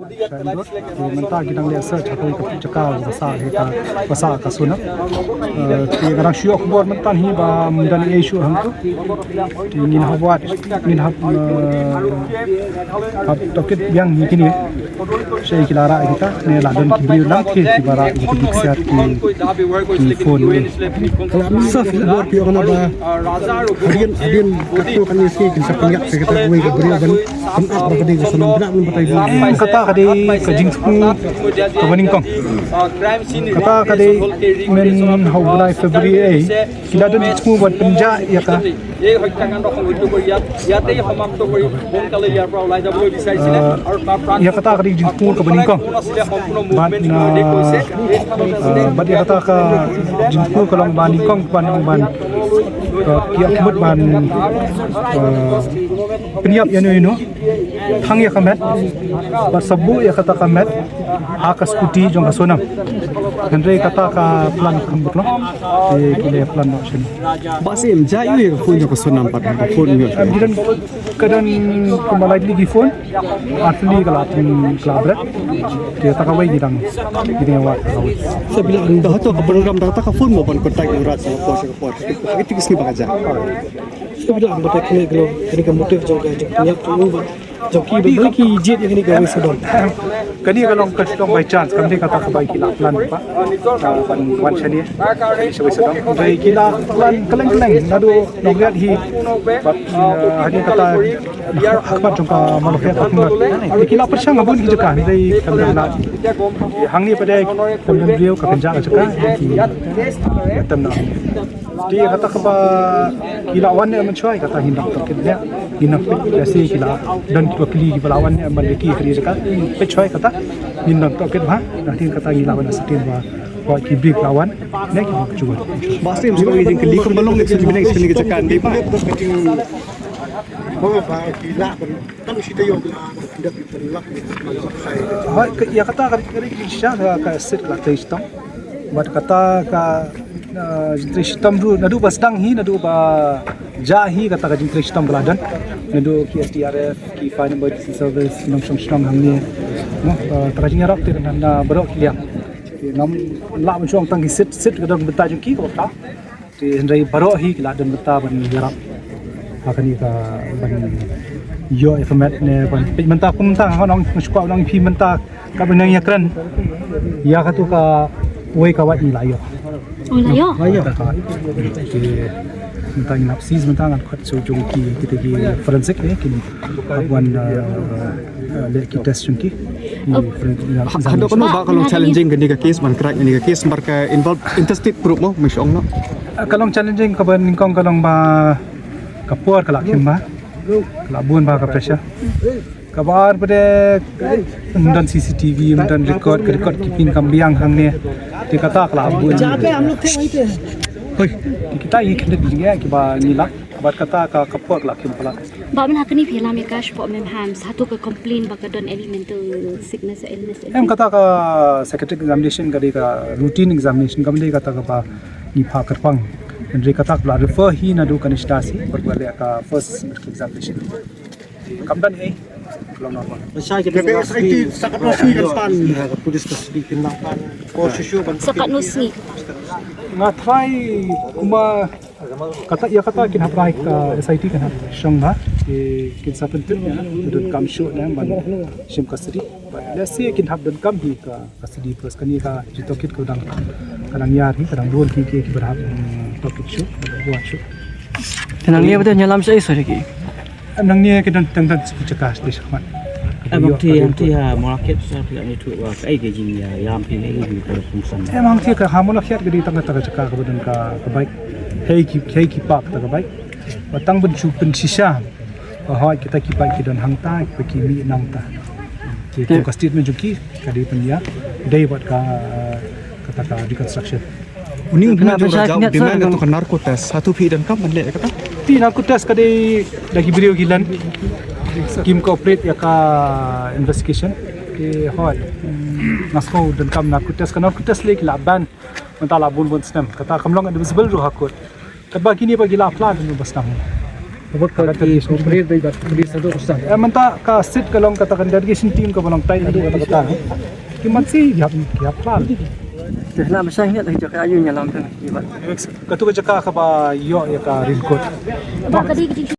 mentah kita lihat search atau ikut cakap bahasa kasuna. Kita orang syok buat mentah ni dan isu ham tu. Ingin buat tokit yang ni kini. Saya kilara kita ni ladan kibri lang ke kibara itu diksiat di phone ni. Kalau misal buat pihak mana bah hadian kartu kan isi kita punya kita buat kibri kan tempat berkedai kesana benar belum pakai kata kade kajingku kabaningkong kata kade men haulai February kila dan jingku buat penja ya ka ya kata kade jingku kabaningkong bat ya kata ka jingku kalau baningkong ban kiak mut ban peniap ya no hang ya kamet bersebu ya kata kamet hak skuti jong kasonam hendai kata ka plan kambut lo di kile plan no sini basim jayu ya phone jong kasonam pat phone ni ambilan kadan kemalai lagi phone atli kalatin klabret dia tak kawai gidang gidang awak saya bilang anda tu ke program data ka phone mo ban kontak urat sama pos itu kisah bagaja saya bilang anda tak kena kalau ini kamu tu jong punya tu joki berbagi jet yang ini kami sedang. Kani kalau kita by chance kami kata kebaik kita plan pak, wan seni, sesuai sedang. Dari kita plan keleng-keleng, nado nonggat hi, hari kata akbar jumpa manusia takut. Kita persang abun kita kan, dari kami nak hang ni pada kami beliau kerja kerja kan, temna. Dia kata keba kilawan ni mencuai kata hindak terkena hindak biasa kila dan wakili kilawan ni mendeki kerja kan mencuai kata hindak terkena nanti kata kilawan asetin buat kibik lawan ni kita cuba. Basim sebagai yang keli kembali nak sebenarnya sekali kerja kan dia pun oh baik kila kan kita yang tidak diperlak ya kata kerja kita ke set kelas sistem buat kata ke sistem tu nadu basdang hi nadu ba jahi kata ka sistem beladan nadu ki SDRF ki fire emergency service nam shong hang ni no trajing rak ti na berok liam nam la man shong tang sit kadang beta jung ki ko ta ti hendai berok hi la dan beta ban yarap akan ni ka ban yo format ne ban menta pun ta nong squad nong pi menta ka ban yang kran ya ka tu ka wei ka wat ni la yo Ayo. Mentang napsis mentang angkat sojung kita forensik ni kini abuan leki test jungki. Ada kono ba kalau challenging gani ka case man crack ni ka case marka involve interstate group mo misong no. Kalau challenging ka ban ningkong kalau ba kapur kala kimba. Kala buan ba ka pressure. Kabar pada dan CCTV dan record keeping kambiang hang ni dia kata kalau abu hoi kita ini kena dia kiba nila kabar kata ka kapur lah kimpala ba man hakni phela me cash po mem ham satu ke complain ba don elemental sickness illness em kata ka secretary examination kadi ka routine examination kamde kata ka ba ni pha karpang andre kata ka refer hi na do kanistasi berbalik ka first examination kamdan hai kalau normal. Saya kita BSIT sakat nusni kan stan polis kasih tindakan posisi ban sakat nusni ngathai kuma kata ya kata kin haprai ka SIT kan shong ba kin sapen tu dun kam show na ban sim kasri la se kin hab dun kam hi ka kasri plus kani ka jito kit ko dang kadang yar hi kadang role ki berhab topik show buat show tenang ni betul nyalam saya sorry ki nang ni ke dan tang cekas di sakmat abang ti ha market sa pila ni tu wa ai ke jing ya yam pi ni bi ko fungsan emang ti ka hamul khiat gedi tang cekak ke badan ka baik hei ki pak ta baik batang ben chu pen sisa ha kita ki baik ki dan hang ta ki mi nang ta ki ko statement juki kadi pendia dai buat ka kata ka reconstruction uning bina jauh demand itu narko test satu pi dan kam mele kata ti narko test kadi lagi beliau gilan kim cooperate ya ka investigation ke hol nasko dan kam narko test lek laban mentala bun stem kata kamlong ada visible ru hakut kat bagi ni bagi la plan nu basnam Buat kalau di komplit dari beli satu usah. menta ka sit ka long kata kan dari sin team ka balong tai adu kata kata kimat si yap plan Dah masa ini lagi jaga ayu nyalam tu. katu ka jaka ka ba yo ya ka rilkot Ba kadi